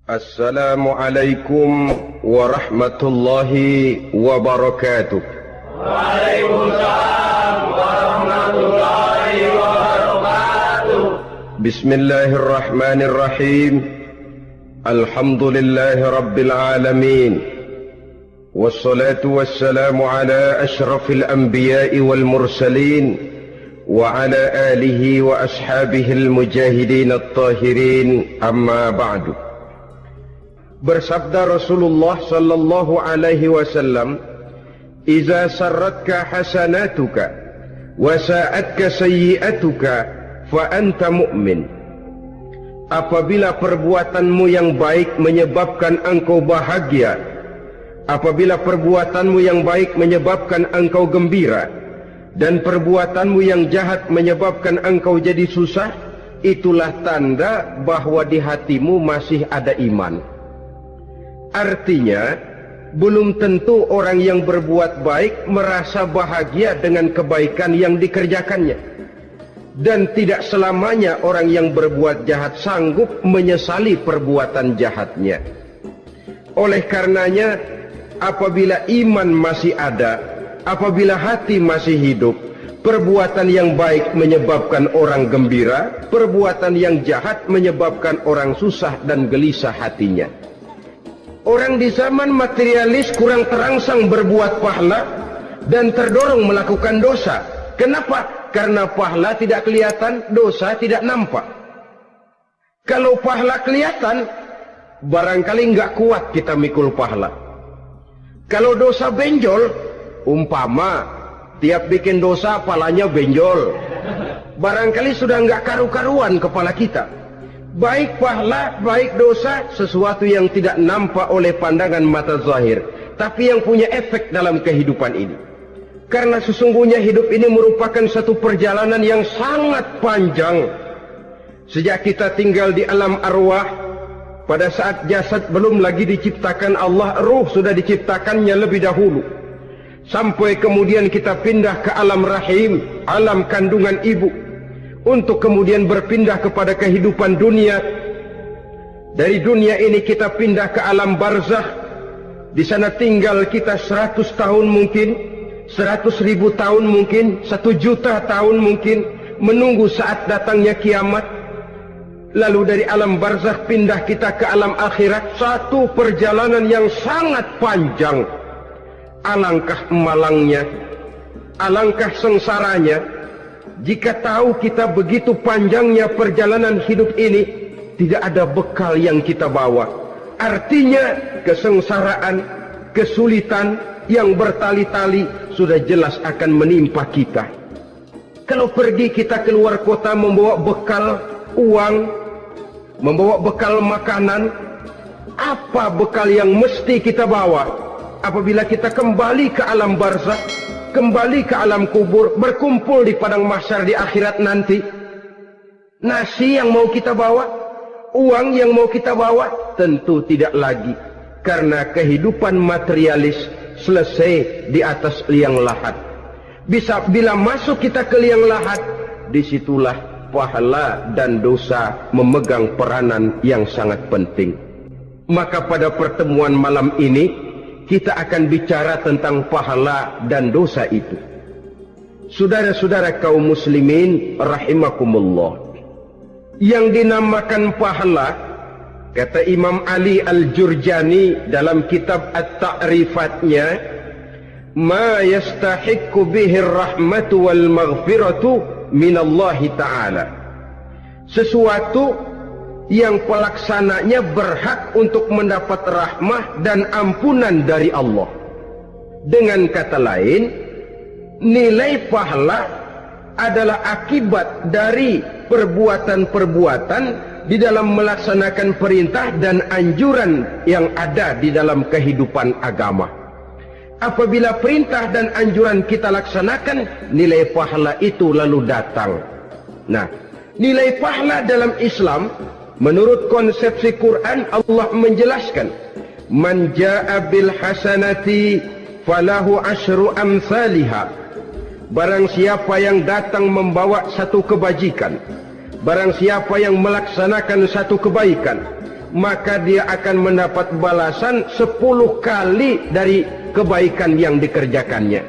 Assalamualaikum warahmatullahi wabarakatuh. Waalaikumsalam warahmatullahi wabarakatuh. Bismillahirrahmanirrahim. Alhamdulillahi rabbil alamin. Wassalatu wassalamu ala ashrafil anbiya'i wal mursalin wa ala alihi wa ashabihi al-mujahidin at-tahirin, amma ba'du. Bersabda Rasulullah sallallahu alaihi wasallam, "Iza sarratka hasanatuka wa sa'atka sayyi'atuka fa anta mu'min." Apabila perbuatanmu yang baik menyebabkan engkau bahagia, apabila perbuatanmu yang baik menyebabkan engkau gembira, dan perbuatanmu yang jahat menyebabkan engkau jadi susah, itulah tanda bahwa di hatimu masih ada iman. Artinya, belum tentu orang yang berbuat baik merasa bahagia dengan kebaikan yang dikerjakannya. Dan tidak selamanya orang yang berbuat jahat sanggup menyesali perbuatan jahatnya. Oleh karenanya, apabila iman masih ada, apabila hati masih hidup, perbuatan yang baik menyebabkan orang gembira, perbuatan yang jahat menyebabkan orang susah dan gelisah hatinya. Orang di zaman materialis kurang terangsang berbuat pahala dan terdorong melakukan dosa. Kenapa? Karena pahala tidak kelihatan, dosa tidak nampak. Kalau pahala kelihatan, barangkali nggak kuat kita mikul pahala. Kalau dosa benjol, umpama tiap bikin dosa palanya benjol, barangkali sudah nggak karu-karuan kepala kita. Baik pahala, baik dosa, sesuatu yang tidak nampak oleh pandangan mata zahir, tapi yang punya efek dalam kehidupan ini. Karena sesungguhnya hidup ini merupakan satu perjalanan yang sangat panjang. Sejak kita tinggal di alam arwah, pada saat jasad belum lagi diciptakan Allah, ruh sudah diciptakannya lebih dahulu. Sampai kemudian kita pindah ke alam rahim, alam kandungan ibu, untuk kemudian berpindah kepada kehidupan dunia. Dari dunia ini kita pindah ke alam barzakh. Di sana tinggal kita 100 tahun mungkin, 100.000 tahun mungkin, 1 juta tahun mungkin, menunggu saat datangnya kiamat. Lalu dari alam barzakh pindah kita ke alam akhirat, satu perjalanan yang sangat panjang. Alangkah malangnya, alangkah sengsaranya jika tahu kita begitu panjangnya perjalanan hidup ini, tidak ada bekal yang kita bawa. Artinya kesengsaraan, kesulitan yang bertali-tali sudah jelas akan menimpa kita. Kalau pergi kita keluar kota membawa bekal uang, membawa bekal makanan, apa bekal yang mesti kita bawa? Apabila kita kembali ke alam barzakh, kembali ke alam kubur, berkumpul di padang mahsyar di akhirat nanti, nasi yang mau kita bawa, uang yang mau kita bawa, tentu tidak lagi. Karena kehidupan materialis selesai di atas liang lahat. Bila masuk kita ke liang lahat, disitulah pahala dan dosa memegang peranan yang sangat penting. Maka pada pertemuan malam ini, kita akan bicara tentang pahala dan dosa itu. Saudara-saudara kaum muslimin rahimakumullah, yang dinamakan pahala, kata Imam Ali Al-Jurjani dalam kitab At-Ta'rifatnya, ma yastahiqqu bihi ar-rahmatu wal maghfiratu minallahi ta'ala, sesuatu yang pelaksananya berhak untuk mendapat rahmah dan ampunan dari Allah. Dengan kata lain, nilai pahala adalah akibat dari perbuatan-perbuatan di dalam melaksanakan perintah dan anjuran yang ada di dalam kehidupan agama. Apabila perintah dan anjuran kita laksanakan, nilai pahala itu lalu datang. Nah, nilai pahala dalam Islam, menurut konsepsi Quran, Allah menjelaskan, man jaa bil hasanati falahu asyru amsalihha. Barang siapa yang datang membawa satu kebajikan, barang siapa yang melaksanakan satu kebaikan, maka dia akan mendapat balasan 10 kali dari kebaikan yang dikerjakannya.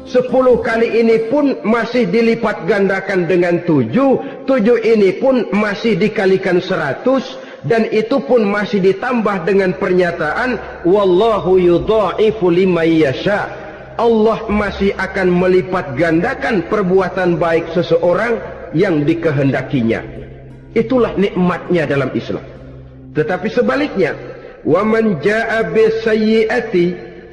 10 kali ini pun masih dilipat gandakan dengan 7 ini pun masih dikalikan 100, dan itu pun masih ditambah dengan pernyataan wallahu yudha'ifu liman yasha. Allah masih akan melipat gandakan perbuatan baik seseorang yang dikehendakinya. Itulah nikmatnya dalam Islam. Tetapi sebaliknya, wa man jaa'a bisayyi'ati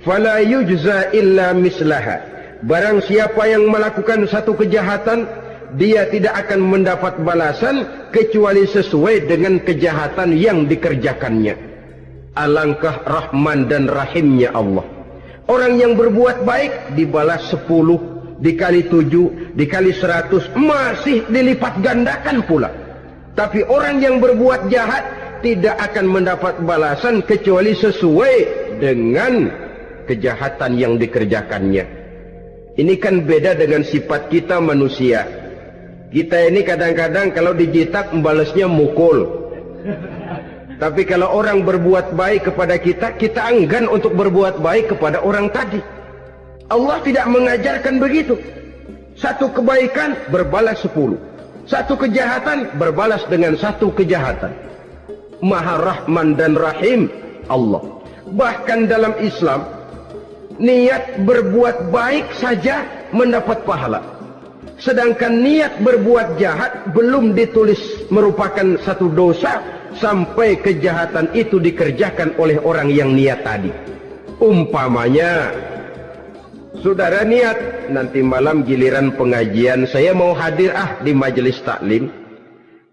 fala yujza illa mislaha. Barang siapa yang melakukan satu kejahatan, dia tidak akan mendapat balasan kecuali sesuai dengan kejahatan yang dikerjakannya. Alangkah rahman dan rahimnya Allah. Orang yang berbuat baik dibalas 10, dikali 7, dikali 100, masih dilipat gandakan pula. Tapi orang yang berbuat jahat tidak akan mendapat balasan kecuali sesuai dengan kejahatan yang dikerjakannya. Ini kan beda dengan sifat kita manusia. Kita ini kadang-kadang kalau dijitak membalasnya mukul. Tapi kalau orang berbuat baik kepada kita, kita enggan untuk berbuat baik kepada orang tadi. Allah tidak mengajarkan begitu. Satu kebaikan berbalas 10. Satu kejahatan berbalas dengan satu kejahatan. Maha Rahman dan Rahim Allah. Bahkan dalam Islam, niat berbuat baik saja mendapat pahala. Sedangkan niat berbuat jahat belum ditulis merupakan satu dosa sampai kejahatan itu dikerjakan oleh orang yang niat tadi. Umpamanya, saudara niat nanti malam giliran pengajian saya mau hadir di majelis taklim.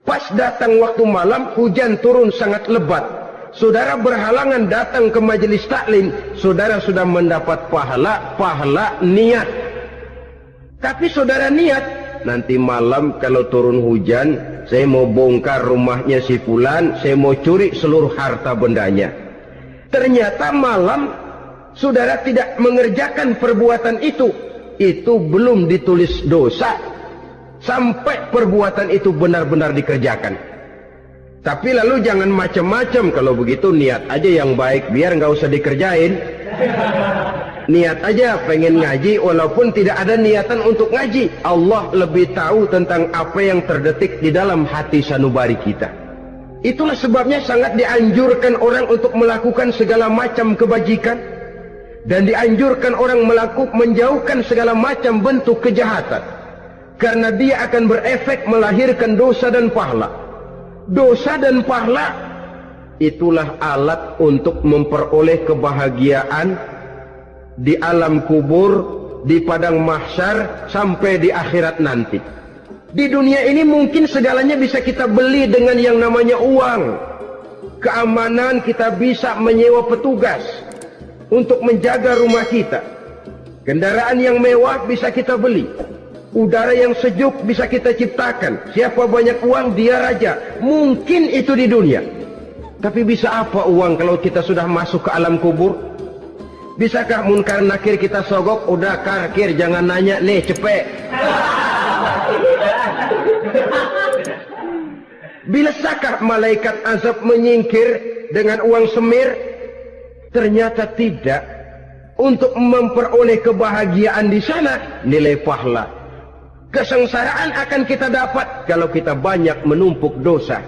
Pas datang waktu malam hujan turun sangat lebat. Saudara berhalangan datang ke majelis taklim, saudara sudah mendapat pahala niat. Tapi saudara niat, nanti malam kalau turun hujan, saya mau bongkar rumahnya si fulan, saya mau curi seluruh harta bendanya. Ternyata malam saudara tidak mengerjakan perbuatan itu belum ditulis dosa sampai perbuatan itu benar-benar dikerjakan. Tapi lalu jangan macam-macam. Kalau begitu niat aja yang baik, biar nggak usah dikerjain. Niat aja pengen ngaji walaupun tidak ada niatan untuk ngaji. Allah lebih tahu tentang apa yang terdetik di dalam hati sanubari kita. Itulah sebabnya sangat dianjurkan orang untuk melakukan segala macam kebajikan, dan dianjurkan orang menjauhkan segala macam bentuk kejahatan, karena dia akan berefek melahirkan dosa dan pahala. Dosa dan pahala itulah alat untuk memperoleh kebahagiaan di alam kubur, di padang mahsyar, sampai di akhirat nanti. Di dunia ini mungkin segalanya bisa kita beli dengan yang namanya uang. Keamanan kita bisa menyewa petugas untuk menjaga rumah kita. Kendaraan yang mewah bisa kita beli. Udara yang sejuk bisa kita ciptakan. Siapa banyak uang, dia raja. Mungkin itu di dunia. Tapi bisa apa uang kalau kita sudah masuk ke alam kubur? Bisakah munkar nakir kita sogok? Udah karkir, jangan nanya nih, cepet. Bisakah malaikat azab menyingkir dengan uang semir? Ternyata tidak. Untuk memperoleh kebahagiaan di sana, nilai pahala. Kesengsaraan akan kita dapat kalau kita banyak menumpuk dosa.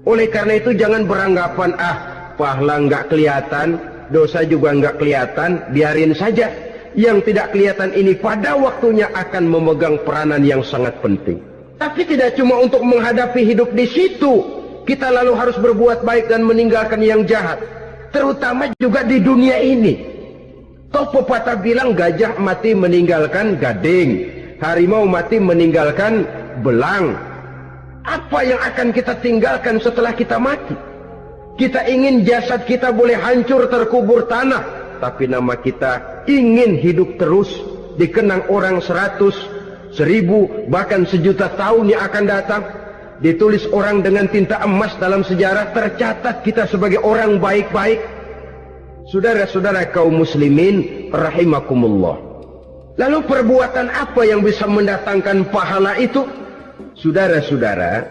Oleh karena itu jangan beranggapan pahala nggak kelihatan, dosa juga nggak kelihatan, biarin saja. Yang tidak kelihatan ini pada waktunya akan memegang peranan yang sangat penting. Tapi tidak cuma untuk menghadapi hidup di situ, kita lalu harus berbuat baik dan meninggalkan yang jahat. Terutama juga di dunia ini. Toh pepatah bilang gajah mati meninggalkan gading, harimau mati meninggalkan belang. Apa yang akan kita tinggalkan setelah kita mati? Kita ingin jasad kita boleh hancur terkubur tanah, tapi nama kita ingin hidup terus, dikenang orang 100, 1000, bahkan 1.000.000 tahun yang akan datang. Ditulis orang dengan tinta emas dalam sejarah, tercatat kita sebagai orang baik-baik. Saudara-saudara kaum muslimin rahimakumullah. Lalu perbuatan apa yang bisa mendatangkan pahala itu? Saudara-saudara,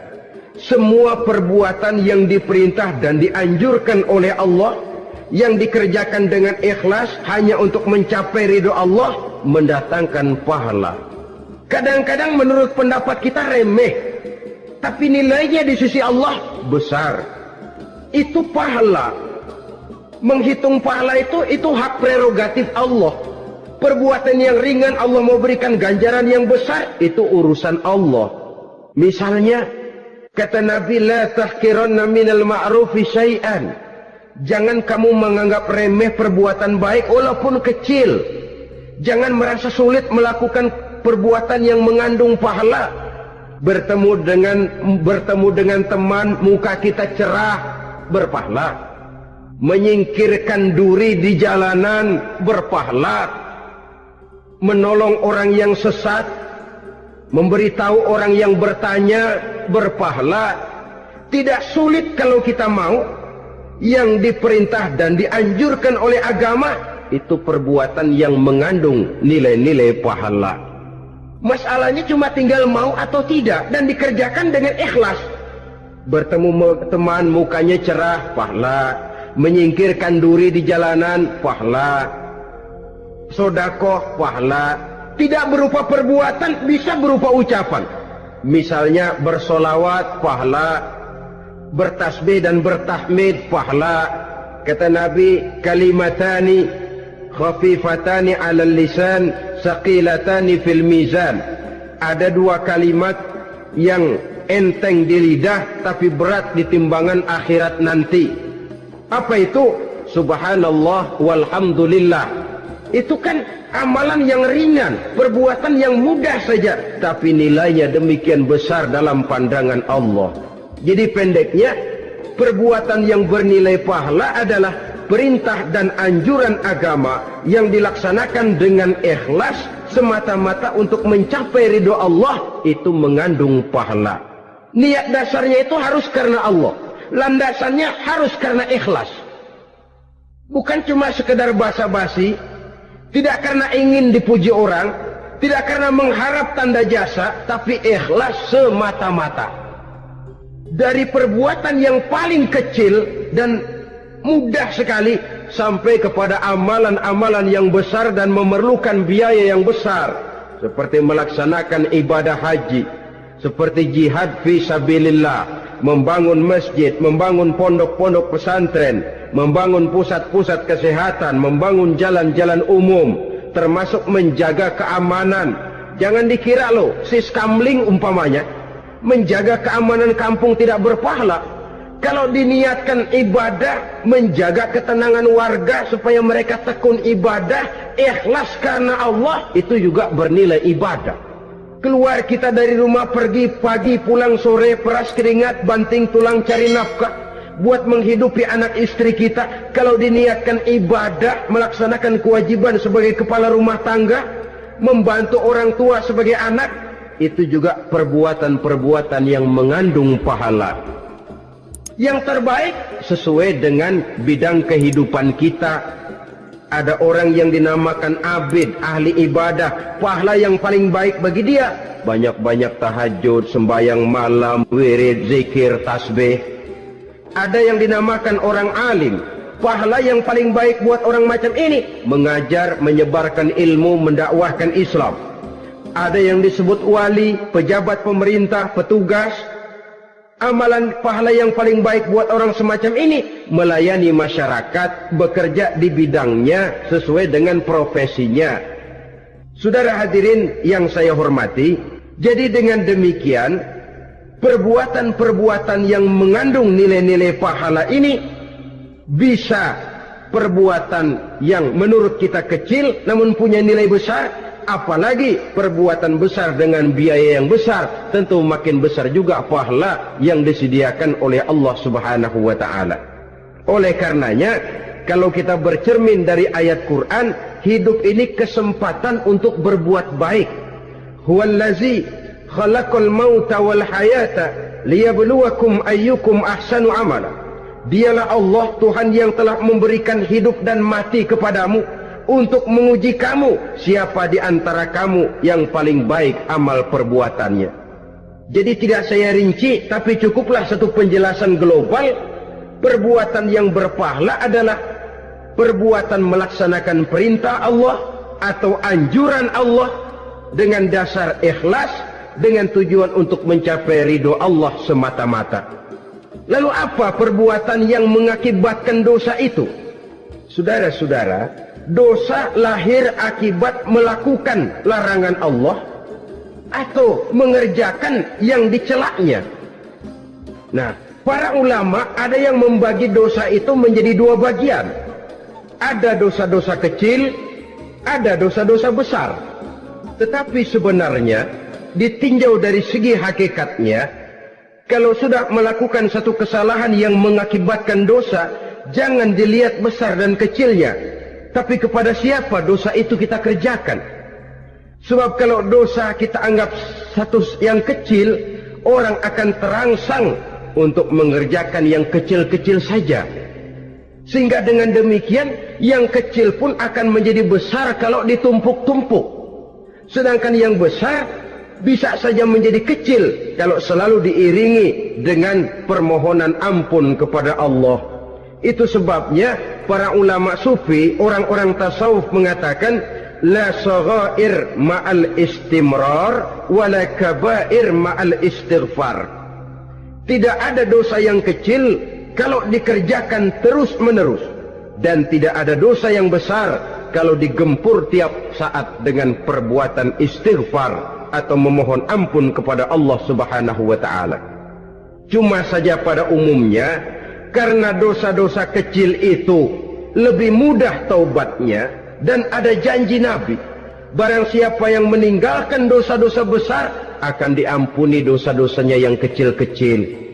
semua perbuatan yang diperintah dan dianjurkan oleh Allah, yang dikerjakan dengan ikhlas hanya untuk mencapai ridho Allah, mendatangkan pahala. Kadang-kadang menurut pendapat kita remeh, tapi nilainya di sisi Allah besar. Itu pahala. Menghitung pahala itu hak prerogatif Allah. Perbuatan yang ringan Allah mau berikan ganjaran yang besar, itu urusan Allah. Misalnya, kata Nabi, la tahqiranna minal ma'rufi syai'an. Jangan kamu menganggap remeh perbuatan baik walaupun kecil. Jangan merasa sulit melakukan perbuatan yang mengandung pahala. Bertemu dengan teman, muka kita cerah, berpahala. Menyingkirkan duri di jalanan, berpahala. Menolong orang yang sesat, memberitahu orang yang bertanya, berpahala. Tidak sulit kalau kita mau. Yang diperintah dan dianjurkan oleh agama, itu perbuatan yang mengandung nilai-nilai pahala. Masalahnya cuma tinggal mau atau tidak, dan dikerjakan dengan ikhlas. Bertemu teman, mukanya cerah, pahala. Menyingkirkan duri di jalanan, pahala. Sodakoh, pahala. Tidak berupa perbuatan, bisa berupa ucapan. Misalnya bersolawat, pahala. Bertasbih dan bertahmid, pahala. Kata Nabi, kalimatani khafifatani 'alal lisan, saqilatani fil mizan. Ada dua kalimat yang enteng di lidah tapi berat di timbangan akhirat nanti. Apa itu? Subhanallah walhamdulillah. Itu kan amalan yang ringan, perbuatan yang mudah saja, tapi nilainya demikian besar dalam pandangan Allah. Jadi pendeknya, perbuatan yang bernilai pahala adalah perintah dan anjuran agama yang dilaksanakan dengan ikhlas semata-mata untuk mencapai ridho Allah, itu mengandung pahala. Niat dasarnya itu harus karena Allah, landasannya harus karena ikhlas. Bukan cuma sekedar basa-basi, tidak karena ingin dipuji orang, tidak karena mengharap tanda jasa, tapi ikhlas semata-mata. Dari perbuatan yang paling kecil dan mudah sekali sampai kepada amalan-amalan yang besar dan memerlukan biaya yang besar, seperti melaksanakan ibadah haji, seperti jihad fi sabilillah, membangun masjid, membangun pondok-pondok pesantren, membangun pusat-pusat kesehatan, membangun jalan-jalan umum, termasuk menjaga keamanan. Jangan dikira loh, siskamling umpamanya, menjaga keamanan kampung tidak berpahala. Kalau diniatkan ibadah, menjaga ketenangan warga supaya mereka tekun ibadah, ikhlas karena Allah, itu juga bernilai ibadah. Keluar kita dari rumah, pergi pagi, pulang sore, peras keringat, banting tulang cari nafkah buat menghidupi anak istri kita. Kalau diniatkan ibadah, melaksanakan kewajiban sebagai kepala rumah tangga, membantu orang tua sebagai anak, itu juga perbuatan-perbuatan yang mengandung pahala. Yang terbaik sesuai dengan bidang kehidupan kita. Ada orang yang dinamakan abid, ahli ibadah, pahala yang paling baik bagi dia banyak-banyak tahajud, sembahyang malam, wirid, zikir, tasbih. Ada yang dinamakan orang alim, pahala yang paling baik buat orang macam ini mengajar, menyebarkan ilmu, mendakwahkan Islam. Ada yang disebut wali, pejabat pemerintah, petugas. Amalan pahala yang paling baik buat orang semacam ini melayani masyarakat, bekerja di bidangnya sesuai dengan profesinya. Saudara hadirin yang saya hormati, jadi dengan demikian perbuatan-perbuatan yang mengandung nilai-nilai pahala ini bisa perbuatan yang menurut kita kecil namun punya nilai besar. Apalagi perbuatan besar dengan biaya yang besar, tentu makin besar juga pahala yang disediakan oleh Allah Subhanahu wa ta'ala. Oleh karenanya, kalau kita bercermin dari ayat Quran, hidup ini kesempatan untuk berbuat baik. Huwallazi khalaqal mauta wal hayata liyabluwakum ayyukum ahsanu amala. Dialah Allah, Tuhan yang telah memberikan hidup dan mati kepadamu untuk menguji kamu, siapa di antara kamu yang paling baik amal perbuatannya. Jadi tidak saya rinci, tapi cukuplah satu penjelasan global. Perbuatan yang berpahala adalah perbuatan melaksanakan perintah Allah atau anjuran Allah dengan dasar ikhlas, dengan tujuan untuk mencapai ridho Allah semata-mata. Lalu apa perbuatan yang mengakibatkan dosa itu? Saudara-saudara, dosa lahir akibat melakukan larangan Allah atau mengerjakan yang dicelaknya. Nah, para ulama ada yang membagi dosa itu menjadi dua bagian. Ada dosa-dosa kecil, ada dosa-dosa besar. Tetapi sebenarnya ditinjau dari segi hakikatnya, kalau sudah melakukan satu kesalahan yang mengakibatkan dosa, jangan dilihat besar dan kecilnya, tapi kepada siapa dosa itu kita kerjakan. Sebab kalau dosa kita anggap satu yang kecil, orang akan terangsang untuk mengerjakan yang kecil-kecil saja. Sehingga dengan demikian, yang kecil pun akan menjadi besar kalau ditumpuk-tumpuk. Sedangkan yang besar bisa saja menjadi kecil kalau selalu diiringi dengan permohonan ampun kepada Allah. Itu sebabnya para ulama sufi, orang-orang tasawuf mengatakan la saghair ma'al istimrar wa la kabair ma'al istighfar. Tidak ada dosa yang kecil kalau dikerjakan terus-menerus, dan tidak ada dosa yang besar kalau digempur tiap saat dengan perbuatan istighfar atau memohon ampun kepada Allah Subhanahu wa ta'ala. Cuma saja pada umumnya, karena dosa-dosa kecil itu lebih mudah taubatnya, dan ada janji Nabi, barang siapa yang meninggalkan dosa-dosa besar akan diampuni dosa-dosanya yang kecil-kecil.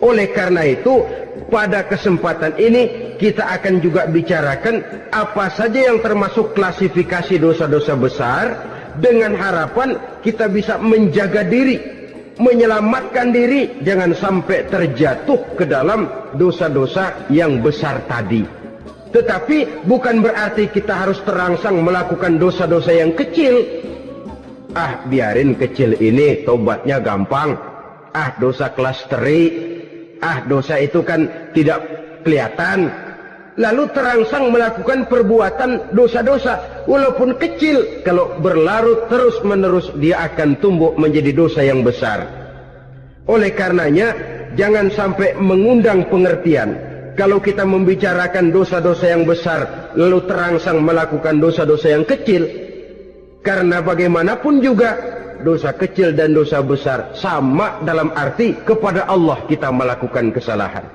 Oleh karena itu, pada kesempatan ini kita akan juga bicarakan apa saja yang termasuk klasifikasi dosa-dosa besar, dengan harapan kita bisa menjaga diri, menyelamatkan diri, jangan sampai terjatuh ke dalam dosa-dosa yang besar tadi. Tetapi bukan berarti kita harus terangsang melakukan dosa-dosa yang kecil. Ah, biarin kecil ini, tobatnya gampang. Ah, dosa kelas teri. Ah, dosa itu kan tidak kelihatan. Lalu terangsang melakukan perbuatan dosa-dosa walaupun kecil, kalau berlarut terus-menerus dia akan tumbuh menjadi dosa yang besar. Oleh karenanya jangan sampai mengundang pengertian kalau kita membicarakan dosa-dosa yang besar lalu terangsang melakukan dosa-dosa yang kecil, karena bagaimanapun juga dosa kecil dan dosa besar sama dalam arti kepada Allah kita melakukan kesalahan.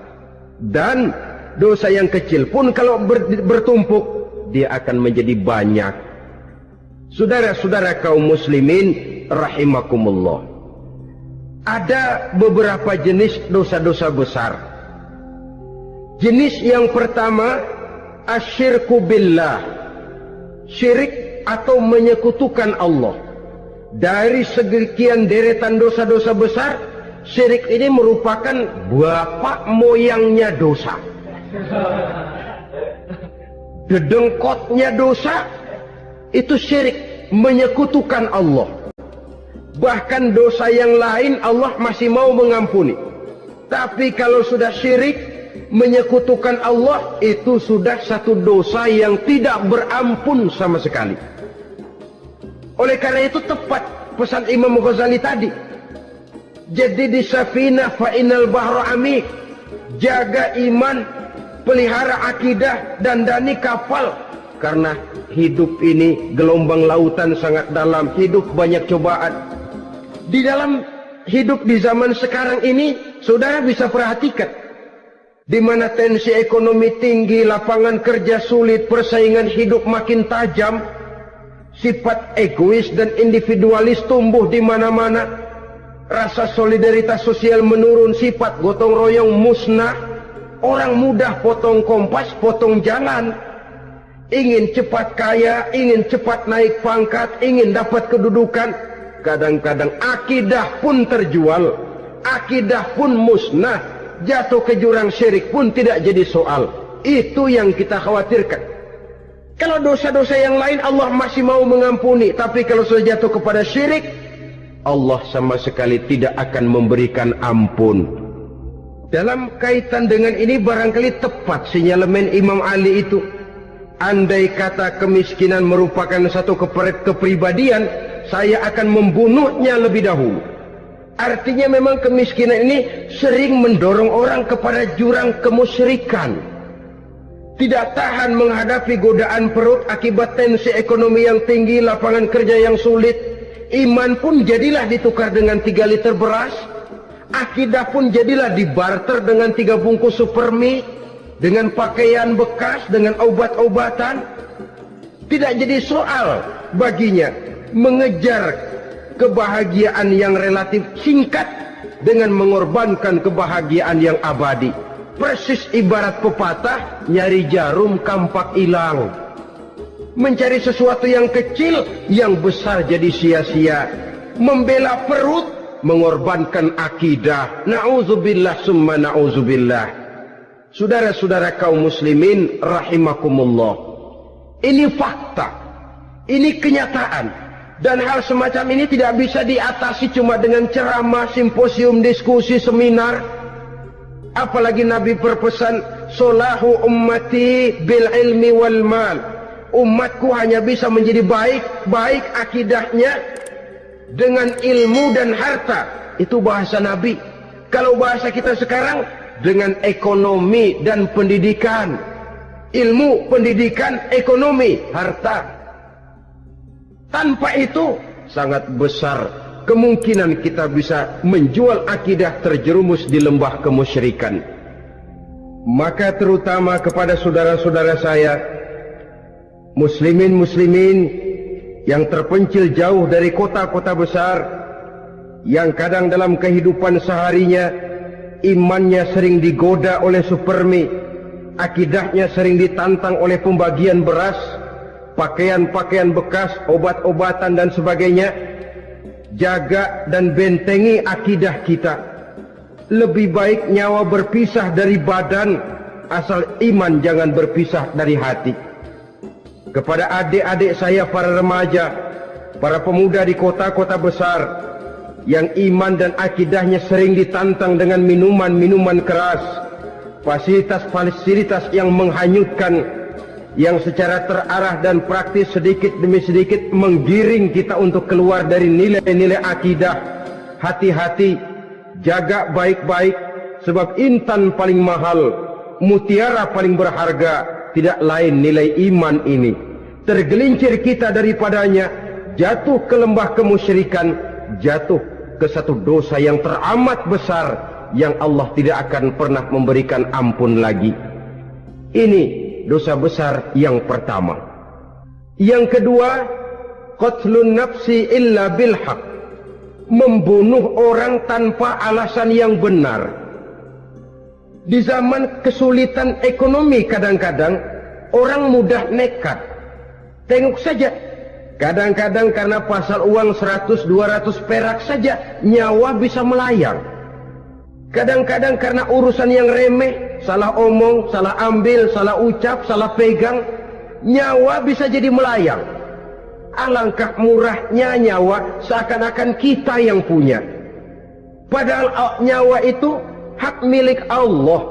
Dan dosa yang kecil pun kalau bertumpuk, dia akan menjadi banyak. Saudara-saudara kaum muslimin rahimakumullah, ada beberapa jenis dosa-dosa besar. Jenis yang pertama, asyirku billah, syirik atau menyekutukan Allah. Dari sekian deretan dosa-dosa besar, syirik ini merupakan bapak moyangnya dosa. Dedengkotnya dosa itu syirik, menyekutukan Allah. Bahkan dosa yang lain Allah masih mau mengampuni, tapi kalau sudah syirik, menyekutukan Allah, itu sudah satu dosa yang tidak berampun sama sekali. Oleh karena itu tepat pesan Imam Ghazali tadi, jadi di safinah fa innal bahra amik, jaga iman, pelihara akidah, dandani kapal, karena hidup ini gelombang lautan sangat dalam, hidup banyak cobaan. Di dalam hidup di zaman sekarang ini, saudara bisa perhatikan, di mana tensi ekonomi tinggi, lapangan kerja sulit, persaingan hidup makin tajam, sifat egois dan individualis tumbuh di mana-mana, rasa solidaritas sosial menurun, sifat gotong royong musnah. Orang mudah potong kompas, potong jalan. Ingin cepat kaya, ingin cepat naik pangkat, ingin dapat kedudukan. Kadang-kadang akidah pun terjual, akidah pun musnah, jatuh ke jurang syirik pun tidak jadi soal. Itu yang kita khawatirkan. Kalau dosa-dosa yang lain Allah masih mau mengampuni, tapi kalau sudah jatuh kepada syirik, Allah sama sekali tidak akan memberikan ampun. Dalam kaitan dengan ini barangkali tepat sinyalemen Imam Ali itu. Andai kata kemiskinan merupakan satu kepribadian, saya akan membunuhnya lebih dahulu. Artinya memang kemiskinan ini sering mendorong orang kepada jurang kemusyrikan. Tidak tahan menghadapi godaan perut akibat tensi ekonomi yang tinggi, lapangan kerja yang sulit. Iman pun jadilah ditukar dengan 3 liter beras. Akidah pun jadilah dibarter dengan 3 bungkus supermi, dengan pakaian bekas, dengan obat-obatan. Tidak jadi soal baginya mengejar kebahagiaan yang relatif singkat dengan mengorbankan kebahagiaan yang abadi. Persis ibarat pepatah, nyari jarum kampak hilang. Mencari sesuatu yang kecil, yang besar jadi sia-sia. Membela perut, mengorbankan akidah. Na'udzubillah summa na'udzubillah. Saudara-saudara kaum muslimin rahimakumullah. Ini fakta. Ini kenyataan. Dan hal semacam ini tidak bisa diatasi cuma dengan ceramah, simposium, diskusi, seminar. Apalagi Nabi berpesan, solahu ummati bil ilmi wal mal. Umatku hanya bisa menjadi baik akidahnya dengan ilmu dan harta. Itu bahasa Nabi. Kalau bahasa kita sekarang, dengan ekonomi dan pendidikan. Ilmu, pendidikan, ekonomi, harta. Tanpa itu sangat besar kemungkinan kita bisa menjual akidah terjerumus di lembah kemusyrikan. Maka terutama kepada saudara-saudara saya, muslimin yang terpencil jauh dari kota-kota besar, yang kadang dalam kehidupan seharinya imannya sering digoda oleh supermi, akidahnya sering ditantang oleh pembagian beras, pakaian-pakaian bekas, obat-obatan dan sebagainya. Jaga dan bentengi akidah kita. Lebih baik nyawa berpisah dari badan, asal iman jangan berpisah dari hati. Kepada adik-adik saya para remaja, para pemuda di kota-kota besar, yang iman dan akidahnya sering ditantang dengan minuman-minuman keras, fasilitas-fasilitas yang menghanyutkan, yang secara terarah dan praktis sedikit demi sedikit menggiring kita untuk keluar dari nilai-nilai akidah. Hati-hati, jaga baik-baik, sebab intan paling mahal, mutiara paling berharga, tidak lain nilai iman ini. Tergelincir kita daripadanya, jatuh ke lembah kemusyrikan, jatuh ke satu dosa yang teramat besar, yang Allah tidak akan pernah memberikan ampun lagi. Ini dosa besar yang pertama. Yang kedua, qatlun nafsi illa bilhaq. Membunuh orang tanpa alasan yang benar. Di zaman kesulitan ekonomi kadang-kadang orang mudah nekat. Tengok saja, kadang-kadang karena pasal uang 100-200 perak saja nyawa bisa melayang. Kadang-kadang karena urusan yang remeh, salah omong, salah ambil, salah ucap, salah pegang, nyawa bisa jadi melayang. Alangkah murahnya nyawa, seakan-akan kita yang punya. Padahal nyawa itu hak milik Allah.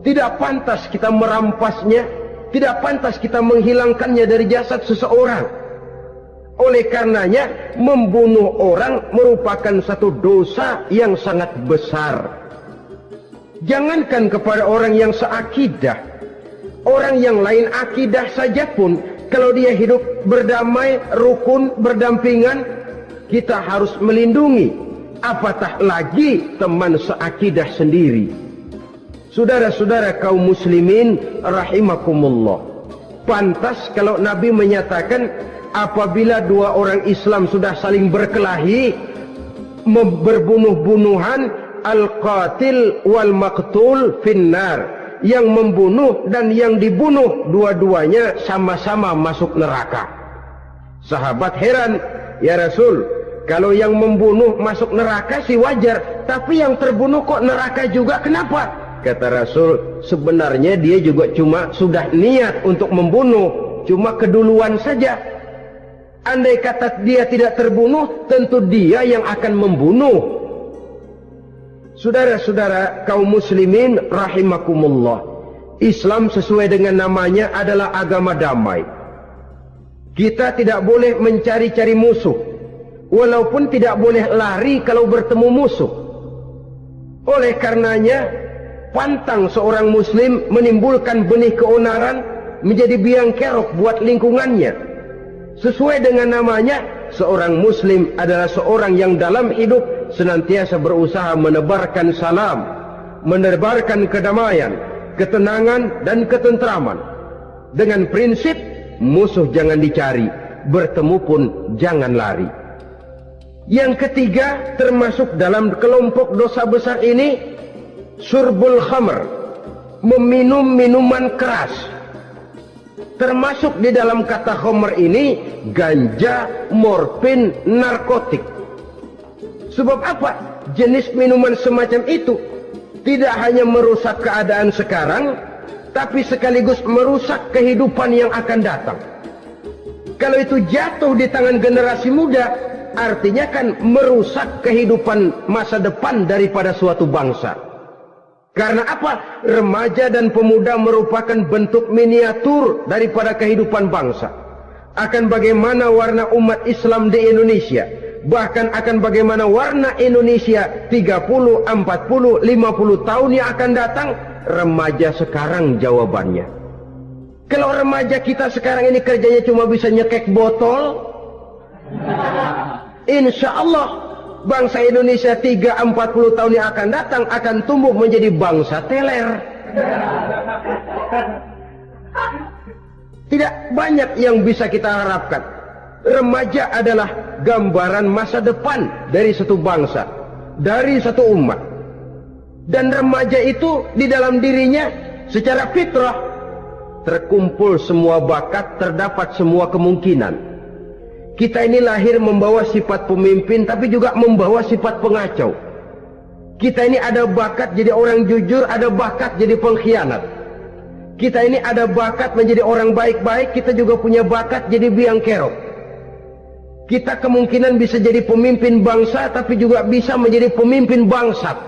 Tidak pantas kita merampasnya, tidak pantas kita menghilangkannya dari jasad seseorang. Oleh karenanya, membunuh orang merupakan satu dosa yang sangat besar. Jangankan kepada orang yang seakidah, orang yang lain akidah saja pun, kalau dia hidup berdamai, rukun, berdampingan, kita harus melindungi. Apatah lagi teman seakidah sendiri. Saudara-saudara kaum muslimin rahimakumullah. Pantas kalau Nabi menyatakan, apabila dua orang Islam sudah saling berkelahi, berbunuh-bunuhan, al-qatil wal maqtul finnar, yang membunuh dan yang dibunuh dua-duanya sama-sama masuk neraka. Sahabat heran, ya Rasul, kalau yang membunuh masuk neraka sih wajar, tapi yang terbunuh kok neraka juga, kenapa? Kata Rasul, sebenarnya dia juga cuma sudah niat untuk membunuh, cuma keduluan saja. Andai kata dia tidak terbunuh, tentu dia yang akan membunuh. Saudara-saudara kaum muslimin rahimakumullah, Islam sesuai dengan namanya adalah agama damai. Kita tidak boleh mencari-cari musuh, walaupun tidak boleh lari kalau bertemu musuh. Oleh karenanya, pantang seorang muslim menimbulkan benih keonaran menjadi biang kerok buat lingkungannya. Sesuai dengan namanya, seorang muslim adalah seorang yang dalam hidup senantiasa berusaha menebarkan salam, menebarkan kedamaian, ketenangan dan ketentraman. Dengan prinsip musuh jangan dicari, bertemu pun jangan lari. Yang ketiga, termasuk dalam kelompok dosa besar ini, syurbul khamr, meminum minuman keras. Termasuk di dalam kata khamr ini ganja, morfin, narkotik. Sebab apa? Jenis minuman semacam itu tidak hanya merusak keadaan sekarang, tapi sekaligus merusak kehidupan yang akan datang. Kalau itu jatuh di tangan generasi muda, artinya kan merusak kehidupan masa depan daripada suatu bangsa. Karena apa? Remaja dan pemuda merupakan bentuk miniatur daripada kehidupan bangsa. Akan bagaimana warna umat Islam di Indonesia, bahkan akan bagaimana warna Indonesia 30, 40, 50 tahun yang akan datang, remaja sekarang jawabannya. Kalau remaja kita sekarang ini kerjanya cuma bisa nyekek botol, insya Allah bangsa Indonesia 30-40 tahun yang akan datang akan tumbuh menjadi bangsa teler. Tidak banyak yang bisa kita harapkan. Remaja adalah gambaran masa depan dari satu bangsa, dari satu umat. Dan remaja itu di dalam dirinya secara fitrah terkumpul semua bakat, terdapat semua kemungkinan. Kita ini lahir membawa sifat pemimpin, tapi juga membawa sifat pengacau. Kita ini ada bakat jadi orang jujur, ada bakat jadi pengkhianat. Kita ini ada bakat menjadi orang baik-baik, kita juga punya bakat jadi biang kerok. Kita kemungkinan bisa jadi pemimpin bangsa, tapi juga bisa menjadi pemimpin bangsat.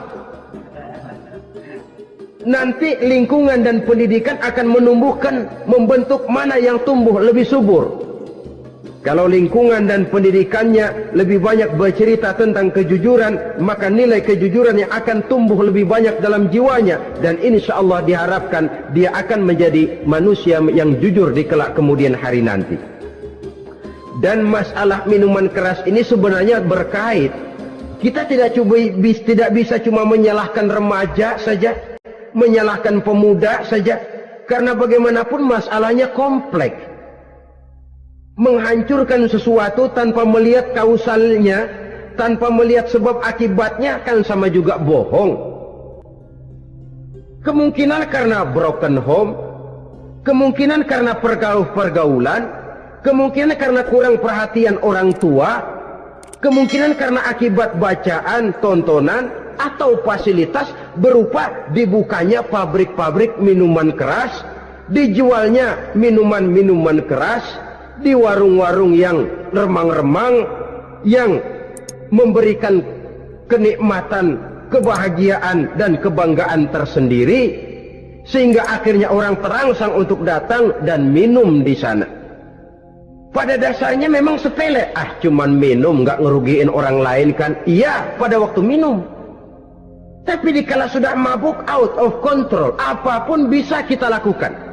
Nanti lingkungan dan pendidikan akan menumbuhkan, membentuk mana yang tumbuh lebih subur. Kalau lingkungan dan pendidikannya lebih banyak bercerita tentang kejujuran, maka nilai kejujuran yang akan tumbuh lebih banyak dalam jiwanya. Dan insya Allah diharapkan dia akan menjadi manusia yang jujur di kelak kemudian hari nanti. Dan masalah minuman keras ini sebenarnya berkait. Kita tidak bisa cuma menyalahkan remaja saja, menyalahkan pemuda saja. Karena bagaimanapun masalahnya kompleks. Menghancurkan sesuatu tanpa melihat kausalnya, tanpa melihat sebab akibatnya, kan sama juga bohong. Kemungkinan karena broken home, kemungkinan karena pergaulan, kemungkinan karena kurang perhatian orang tua, kemungkinan karena akibat bacaan, tontonan, atau fasilitas berupa dibukanya pabrik-pabrik minuman keras, dijualnya minuman-minuman keras, di warung-warung yang remang-remang, yang memberikan kenikmatan, kebahagiaan dan kebanggaan tersendiri, sehingga akhirnya orang terangsang untuk datang dan minum di sana. Pada dasarnya memang sepele, cuman minum, nggak ngerugiin orang lain kan? Iya, pada waktu minum. Tapi dikala sudah mabuk, out of control, apapun bisa kita lakukan.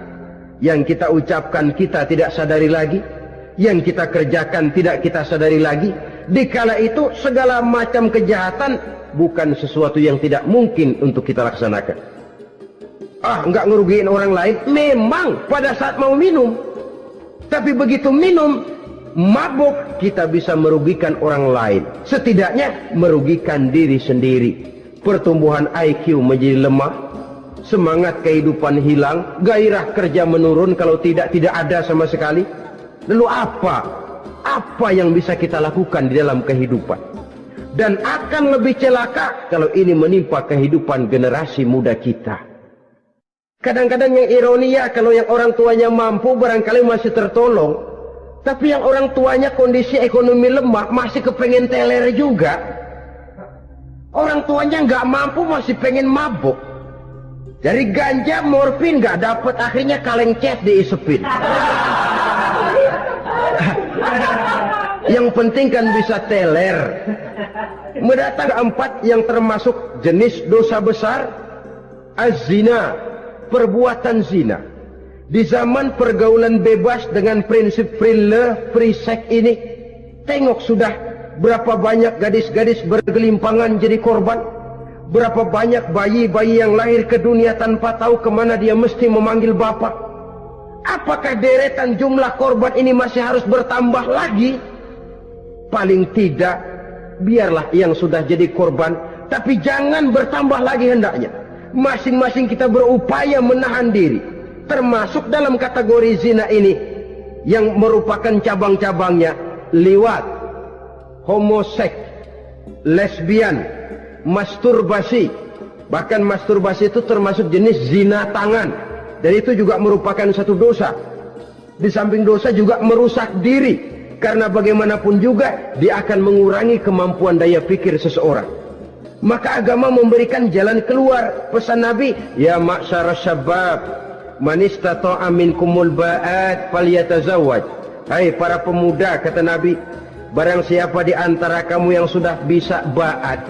Yang kita ucapkan kita tidak sadari lagi, yang kita kerjakan tidak kita sadari lagi. Dikala itu segala macam kejahatan bukan sesuatu yang tidak mungkin untuk kita laksanakan. Nggak ngerugiin orang lain, memang pada saat mau minum. Tapi begitu minum, mabuk, kita bisa merugikan orang lain. Setidaknya merugikan diri sendiri. Pertumbuhan IQ menjadi lemah, semangat kehidupan hilang, gairah kerja menurun, kalau tidak ada sama sekali. Lalu apa yang bisa kita lakukan di dalam kehidupan? Dan akan lebih celaka kalau ini menimpa kehidupan generasi muda kita. Kadang-kadang yang ironi ya, kalau yang orang tuanya mampu barangkali masih tertolong. Tapi yang orang tuanya kondisi ekonomi lemah masih kepengen teler juga. Orang tuanya nggak mampu masih pengen mabuk. Dari ganja, morfin nggak dapat, akhirnya kaleng cet diisepin. Yang penting kan bisa teler. Mendatang keempat yang termasuk jenis dosa besar, az-zina, perbuatan zina. Di zaman pergaulan bebas dengan prinsip free love, free sex ini, tengok sudah berapa banyak gadis-gadis bergelimpangan jadi korban. Berapa banyak bayi-bayi yang lahir ke dunia tanpa tahu kemana dia mesti memanggil bapak. Apakah deretan jumlah korban ini masih harus bertambah lagi? Paling tidak, biarlah yang sudah jadi korban, tapi jangan bertambah lagi hendaknya. Masing-masing kita berupaya menahan diri. Termasuk dalam kategori zina ini yang merupakan cabang-cabangnya liwat, homoseks, lesbian, masturbasi. Bahkan masturbasi itu termasuk jenis zina tangan, dan itu juga merupakan satu dosa. Di samping dosa juga merusak diri, karena bagaimanapun juga dia akan mengurangi kemampuan daya pikir seseorang. Maka agama memberikan jalan keluar. Pesan Nabi, ya ma'syar syabab, man istata'a minkumul ba'at falyatazawwaj. Hai para pemuda, kata Nabi, barang siapa di antara kamu yang sudah bisa ba'at,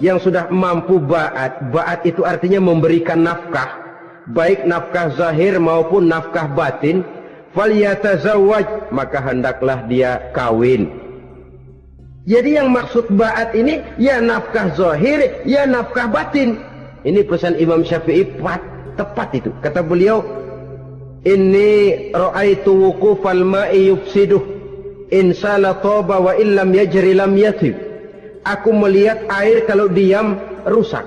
yang sudah mampu ba'at. Ba'at itu artinya memberikan nafkah, baik nafkah zahir maupun nafkah batin. Falyatazawwaj, maka hendaklah dia kawin. Jadi yang maksud ba'at ini ya nafkah zahir, ya nafkah batin. Ini pesan Imam Syafi'i tepat itu. Kata beliau, inni ra'aitu wuqufal ma'i yufsiduh in sala taba wa illam yajri lam yatib. Aku melihat air kalau diam rusak,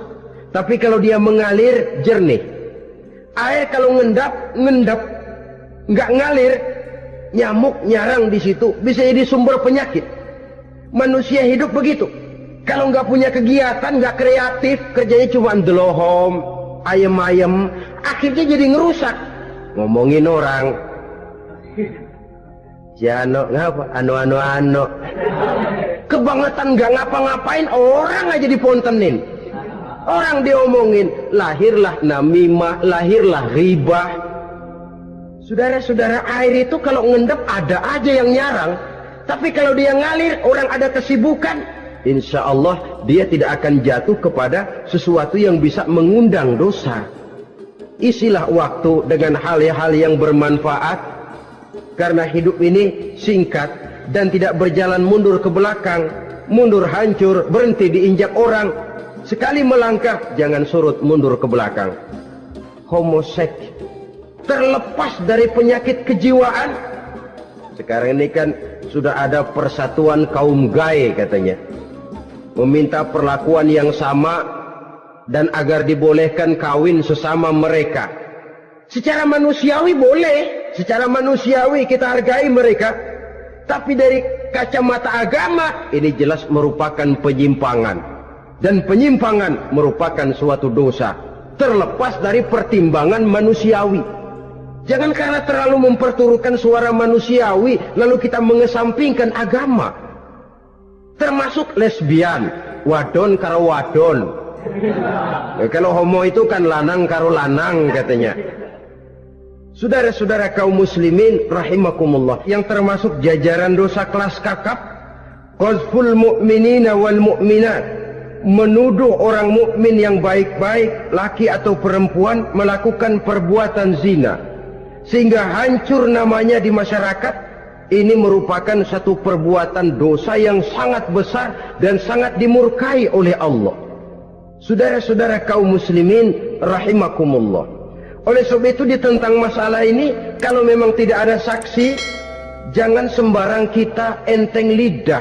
tapi kalau dia mengalir jernih. Air kalau ngendap, nggak ngalir, nyamuk nyarang di situ, bisa jadi sumber penyakit. Manusia hidup begitu. Kalau nggak punya kegiatan, nggak kreatif, kerjanya cuma delohom, ayam-ayam, akhirnya jadi ngerusak. Ngomongin orang, Jano ngapa? Ano. Kebangetan nggak ngapa-ngapain, orang aja dipontenin. Orang diomongin, lahirlah namimah, lahirlah ribah. Saudara-saudara, air itu kalau ngendap ada aja yang nyarang. Tapi kalau dia ngalir, orang ada kesibukan, insya Allah dia tidak akan jatuh kepada sesuatu yang bisa mengundang dosa. Isilah waktu dengan hal-hal yang bermanfaat, karena hidup ini singkat dan tidak berjalan mundur ke belakang. Mundur hancur, berhenti diinjak orang. Sekali melangkah, jangan surut mundur ke belakang. Homoseks, terlepas dari penyakit kejiwaan. Sekarang ini kan sudah ada persatuan kaum gay katanya, meminta perlakuan yang sama dan agar dibolehkan kawin sesama mereka. Secara manusiawi boleh, secara manusiawi kita hargai mereka, tapi dari kacamata agama ini jelas merupakan penyimpangan, dan penyimpangan merupakan suatu dosa terlepas dari pertimbangan manusiawi. Jangan karena terlalu memperturutkan suara manusiawi lalu kita mengesampingkan agama. Termasuk lesbian, wadon karo wadon. Kalau homo itu kan lanang karo lanang katanya. Saudara-saudara kaum muslimin rahimakumullah, yang termasuk jajaran dosa kelas kakap, qazful mu'minina wal mu'minat, menuduh orang mukmin yang baik-baik, laki atau perempuan, melakukan perbuatan zina sehingga hancur namanya di masyarakat. Ini merupakan satu perbuatan dosa yang sangat besar dan sangat dimurkai oleh Allah. Saudara-saudara kaum muslimin rahimakumullah, oleh sebab itu tentang masalah ini, kalau memang tidak ada saksi, jangan sembarang kita enteng lidah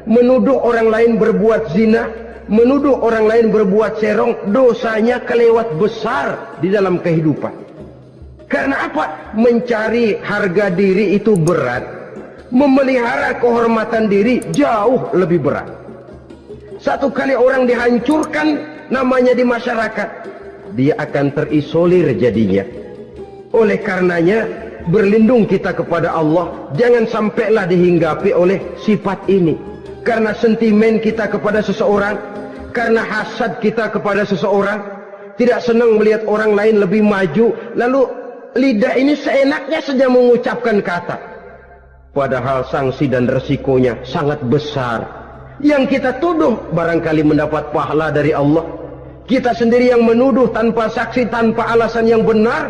menuduh orang lain berbuat zina, menuduh orang lain berbuat serong. Dosanya kelewat besar di dalam kehidupan. Karena apa? Mencari harga diri itu berat, memelihara kehormatan diri jauh lebih berat. Satu kali orang dihancurkan namanya di masyarakat, dia akan terisolir jadinya. Oleh karenanya berlindung kita kepada Allah, jangan sampailah dihinggapi oleh sifat ini. Karena sentimen kita kepada seseorang, karena hasad kita kepada seseorang, tidak senang melihat orang lain lebih maju, lalu lidah ini seenaknya saja mengucapkan kata. Padahal sanksi dan resikonya sangat besar. Yang kita tuduh barangkali mendapat pahala dari Allah. Kita sendiri yang menuduh tanpa saksi, tanpa alasan yang benar,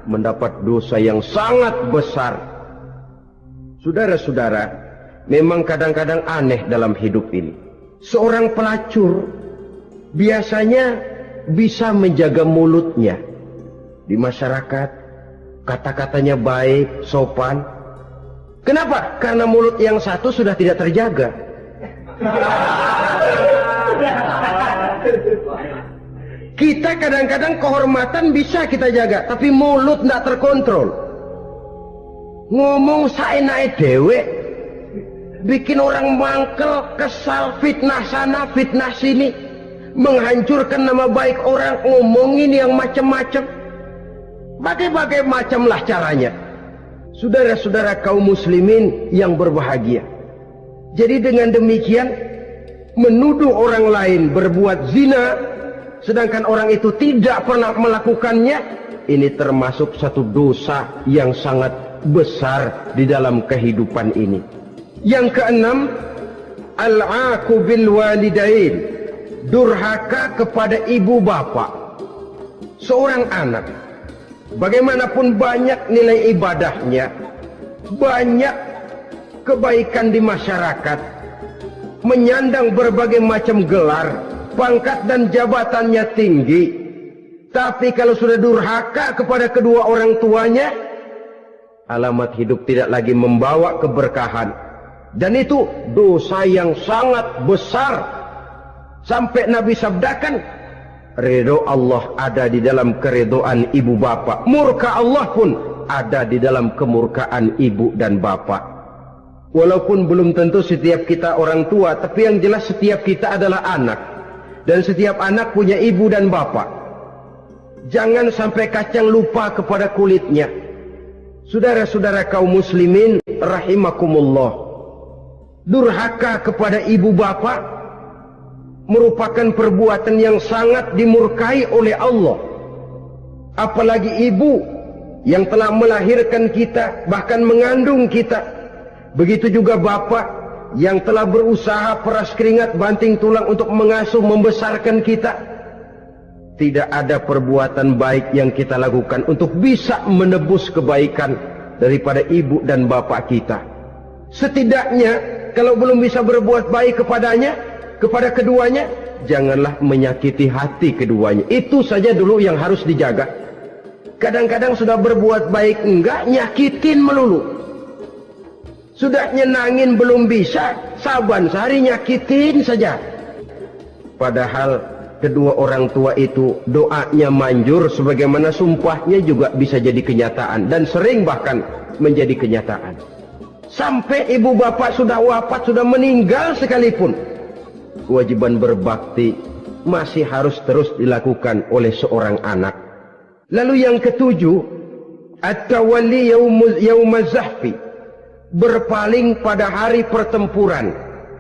mendapat dosa yang sangat besar. Saudara-saudara, memang kadang-kadang aneh dalam hidup ini. Seorang pelacur biasanya bisa menjaga mulutnya di masyarakat, kata-katanya baik, sopan. Kenapa? Karena mulut yang satu sudah tidak terjaga. Kita kadang-kadang kehormatan bisa kita jaga, tapi mulut tidak terkontrol. Ngomong saenake dewe, bikin orang mangkel, kesal, fitnah sana, fitnah sini, menghancurkan nama baik orang, ngomongin yang macam-macam. Bagai-bagai macamlah caranya. Saudara-saudara kaum muslimin yang berbahagia. Jadi dengan demikian, menuduh orang lain berbuat zina, sedangkan orang itu tidak pernah melakukannya, ini termasuk satu dosa yang sangat besar di dalam kehidupan ini. Yang keenam, al-'aqu bil walidain, durhaka kepada ibu bapak. Seorang anak, bagaimanapun banyak nilai ibadahnya, banyak kebaikan di masyarakat, menyandang berbagai macam gelar, pangkat dan jabatannya tinggi, tapi kalau sudah durhaka kepada kedua orang tuanya, alamat hidup tidak lagi membawa keberkahan. Dan itu dosa yang sangat besar. Sampai Nabi sabdakan, ridho Allah ada di dalam keridhaan ibu bapak, murka Allah pun ada di dalam kemurkaan ibu dan bapak. Walaupun belum tentu setiap kita orang tua, tapi yang jelas setiap kita adalah anak. Dan setiap anak punya ibu dan bapak. Jangan sampai kacang lupa kepada kulitnya. Saudara-saudara kaum muslimin rahimakumullah, durhaka kepada ibu bapak merupakan perbuatan yang sangat dimurkai oleh Allah. Apalagi ibu yang telah melahirkan kita, bahkan mengandung kita. Begitu juga bapak yang telah berusaha peras keringat banting tulang untuk mengasuh membesarkan kita. Tidak ada perbuatan baik yang kita lakukan untuk bisa menebus kebaikan daripada ibu dan bapak kita. Setidaknya kalau belum bisa berbuat baik kepadanya, kepada keduanya, janganlah menyakiti hati keduanya. Itu saja dulu yang harus dijaga. Kadang-kadang sudah berbuat baik enggak, nyakitin melulu. Sudah nyenangin belum bisa, saban sehari nyakitin saja. Padahal kedua orang tua itu doanya manjur, sebagaimana sumpahnya juga bisa jadi kenyataan, dan sering bahkan menjadi kenyataan. Sampai ibu bapak sudah wafat, sudah meninggal sekalipun, kewajiban berbakti masih harus terus dilakukan oleh seorang anak. Lalu yang ketujuh, at-tawalli yaumaz zahfi, berpaling pada hari pertempuran.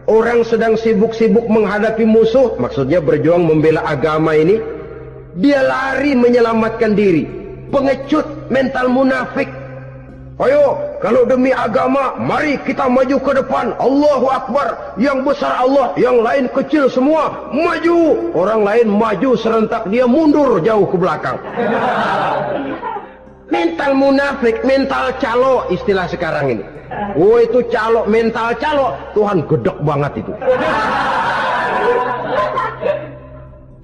Orang sedang sibuk-sibuk menghadapi musuh, maksudnya berjuang membela agama ini, dia lari menyelamatkan diri. Pengecut, mental munafik. Ayo, kalau demi agama, mari kita maju ke depan. Allahu Akbar, yang besar Allah, yang lain kecil semua, maju. Orang lain maju serentak, dia mundur jauh ke belakang. Mental munafik, mental calo istilah sekarang ini. Oh, itu calo, mental calo, Tuhan gedek banget itu.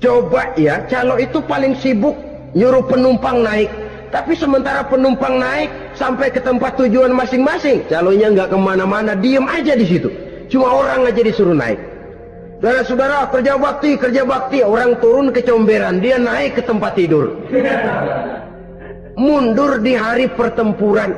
Coba ya, calo itu paling sibuk nyuruh penumpang naik. Tapi sementara penumpang naik sampai ke tempat tujuan masing-masing, calonya nggak kemana-mana, diem aja di situ. Cuma orang aja disuruh naik. Saudara-saudara, kerja bakti, orang turun ke comberan, dia naik ke tempat tidur. Mundur di hari pertempuran,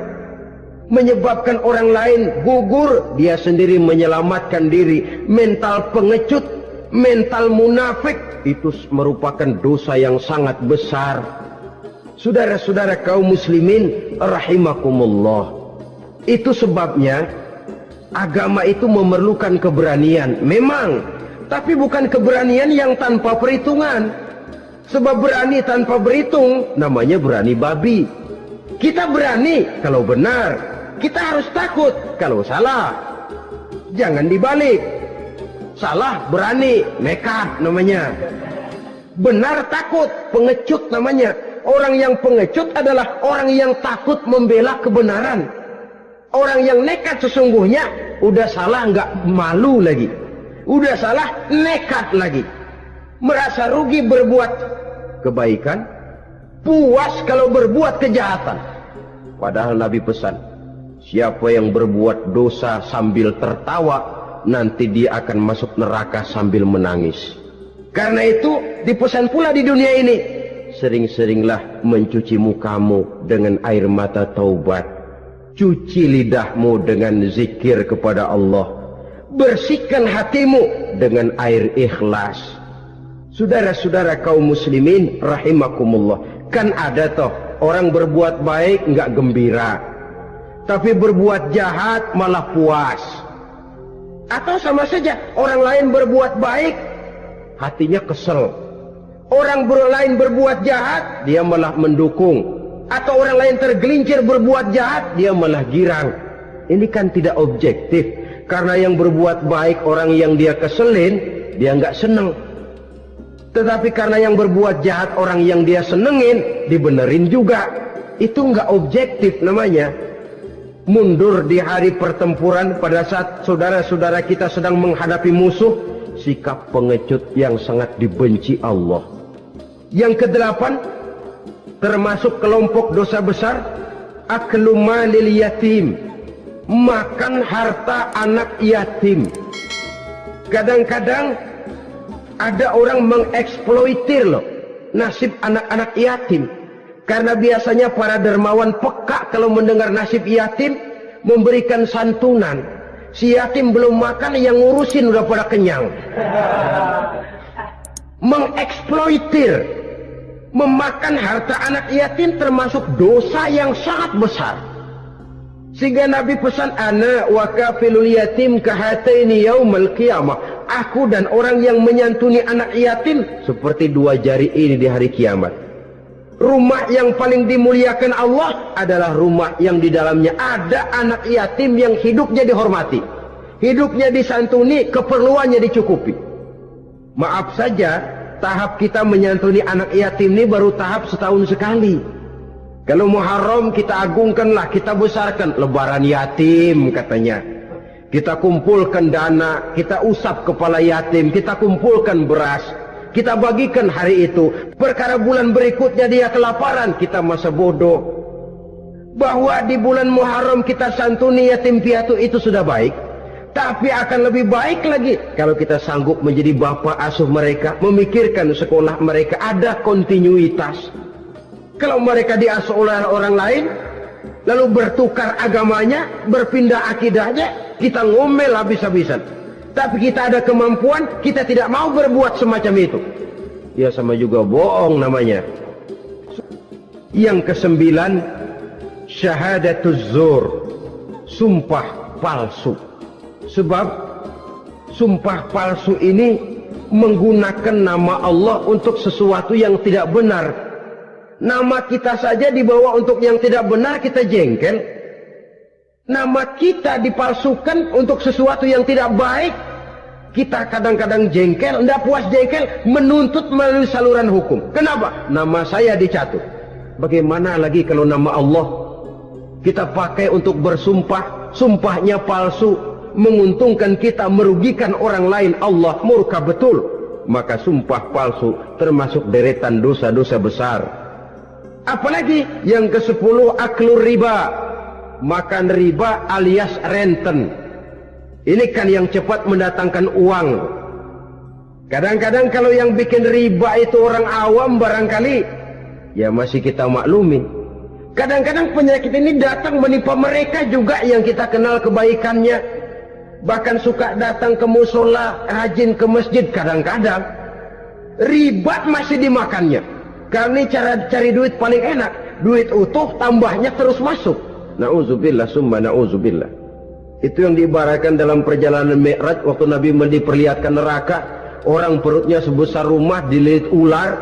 menyebabkan orang lain gugur, dia sendiri menyelamatkan diri. Mental pengecut, mental munafik, itu merupakan dosa yang sangat besar. Saudara-saudara kaum muslimin rahimakumullah, itu sebabnya agama itu memerlukan keberanian. Memang, tapi bukan keberanian yang tanpa perhitungan. Sebab berani tanpa berhitung namanya berani babi. Kita berani kalau benar, kita harus takut kalau salah. Jangan dibalik. Salah berani, nekat namanya. Benar takut, pengecut namanya. Orang yang pengecut adalah orang yang takut membela kebenaran. Orang yang nekat sesungguhnya udah salah nggak malu lagi. Udah salah nekat lagi. Merasa rugi berbuat kebaikan, puas kalau berbuat kejahatan. Padahal Nabi pesan, siapa yang berbuat dosa sambil tertawa, nanti dia akan masuk neraka sambil menangis. Karena itu dipesan pula di dunia ini, sering-seringlah mencuci mukamu dengan air mata taubat. Cuci lidahmu dengan zikir kepada Allah. Bersihkan hatimu dengan air ikhlas. Saudara-saudara kaum muslimin rahimakumullah, kan ada toh orang berbuat baik nggak gembira, tapi berbuat jahat malah puas. Atau sama saja orang lain berbuat baik, hatinya kesel. Orang lain berbuat jahat, dia malah mendukung. Atau orang lain tergelincir berbuat jahat, dia malah girang. Ini kan tidak objektif. Karena yang berbuat baik orang yang dia keselin, dia nggak seneng. Tetapi karena yang berbuat jahat orang yang dia senengin, dibenerin juga. Itu nggak objektif namanya. Mundur di hari pertempuran pada saat saudara-saudara kita sedang menghadapi musuh, sikap pengecut yang sangat dibenci Allah. Yang kedelapan, termasuk kelompok dosa besar, aklu malil yatim, makan harta anak yatim. Kadang-kadang ada orang mengeksploitir loh nasib anak-anak yatim. Karena biasanya para dermawan peka kalau mendengar nasib yatim, memberikan santunan. Si yatim belum makan, yang ngurusin udah pada kenyang. Mengeksploitir, memakan harta anak yatim termasuk dosa yang sangat besar. Sehingga Nabi pesan, ana wa kafilul yatim kahataini yaumal qiyamah. Aku dan orang yang menyantuni anak yatim seperti dua jari ini di hari kiamat. Rumah yang paling dimuliakan Allah adalah rumah yang di dalamnya ada anak yatim yang hidupnya dihormati, hidupnya disantuni, keperluannya dicukupi. Maaf saja, tahap kita menyantuni anak yatim ini baru tahap setahun sekali. Kalau Muharram kita agungkanlah, kita besarkan. Lebaran yatim katanya. Kita kumpulkan dana, kita usap kepala yatim, kita kumpulkan beras, kita bagikan hari itu. Perkara bulan berikutnya dia kelaparan, kita masa bodoh. Bahwa di bulan Muharram kita santuni yatim piatu itu sudah baik. Tapi akan lebih baik lagi kalau kita sanggup menjadi bapak asuh mereka, memikirkan sekolah mereka, ada kontinuitas. Kalau mereka diasuh oleh orang lain, lalu bertukar agamanya, berpindah akidahnya, kita ngomel habis-habisan. Tapi kita ada kemampuan, kita tidak mau berbuat semacam itu. Ya sama juga bohong namanya. Yang kesembilan, syahadatuz zur, sumpah palsu. Sebab sumpah palsu ini menggunakan nama Allah untuk sesuatu yang tidak benar. Nama kita saja dibawa untuk yang tidak benar, kita jengkel. Nama kita dipalsukan untuk sesuatu yang tidak baik, kita kadang-kadang jengkel, tidak puas jengkel, menuntut melalui saluran hukum. Kenapa? Nama saya dicatut. Bagaimana lagi kalau nama Allah kita pakai untuk bersumpah, sumpahnya palsu, menguntungkan kita, merugikan orang lain, Allah murka betul. Maka sumpah palsu termasuk deretan dosa-dosa besar. Apalagi yang ke-10, aklur riba, makan riba alias renten. Ini kan yang cepat mendatangkan uang. Kadang-kadang kalau yang bikin riba itu orang awam barangkali, ya masih kita maklumin. Kadang-kadang penyakit ini datang menimpa mereka juga yang kita kenal kebaikannya. Bahkan suka datang ke musola, rajin ke masjid, kadang-kadang riba masih dimakannya. Karena cara cari duit paling enak, duit utuh tambahnya terus masuk. Na'udzubillah summa na'udzubillah. Itu yang diibaratkan dalam perjalanan Mi'raj waktu Nabi diperlihatkan neraka. Orang perutnya sebesar rumah dililit ular,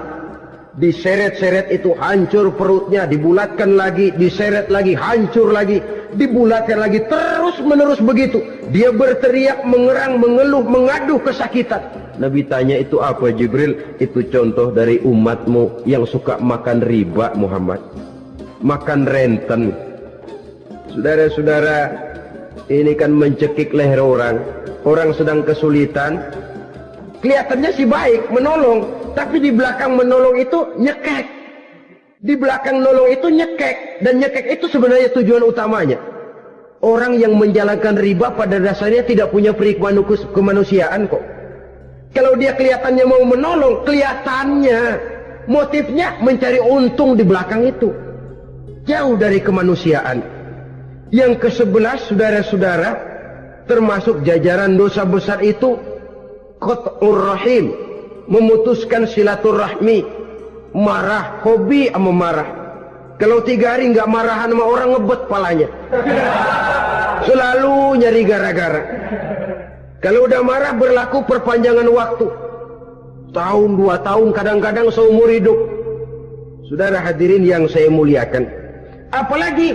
diseret-seret itu hancur perutnya, dibulatkan lagi, diseret lagi, hancur lagi, dibulatkan lagi, terus menerus begitu. Dia berteriak, mengerang, mengeluh, mengaduh kesakitan. Nabi tanya, itu apa Jibril? Itu contoh dari umatmu yang suka makan riba Muhammad, makan renten. Saudara-saudara, ini kan mencekik leher orang. Orang sedang kesulitan, kelihatannya sih baik, menolong, tapi di belakang menolong itu nyekek. Di belakang nolong itu nyekek, dan nyekek itu sebenarnya tujuan utamanya. Orang yang menjalankan riba pada dasarnya tidak punya peri kemanusiaan kok. Kalau dia kelihatannya mau menolong, kelihatannya motifnya mencari untung di belakang itu. Jauh dari kemanusiaan. Yang ke-11, saudara-saudara, termasuk jajaran dosa besar itu qat'ur rahim, memutuskan silaturahmi. Marah, hobi sama marah. Kalau 3 hari nggak marahan sama orang, ngebet palanya. Selalu nyari gara-gara. Kalau udah marah berlaku perpanjangan waktu. Tahun, 2 tahun, kadang-kadang seumur hidup. Saudara hadirin yang saya muliakan. Apalagi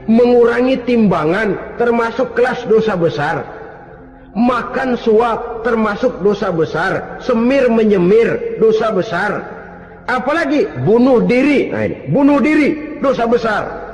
mengurangi timbangan termasuk kelas dosa besar. Makan suap termasuk dosa besar. Semir menyemir dosa besar. Apalagi bunuh diri. Nah ini, bunuh diri dosa besar.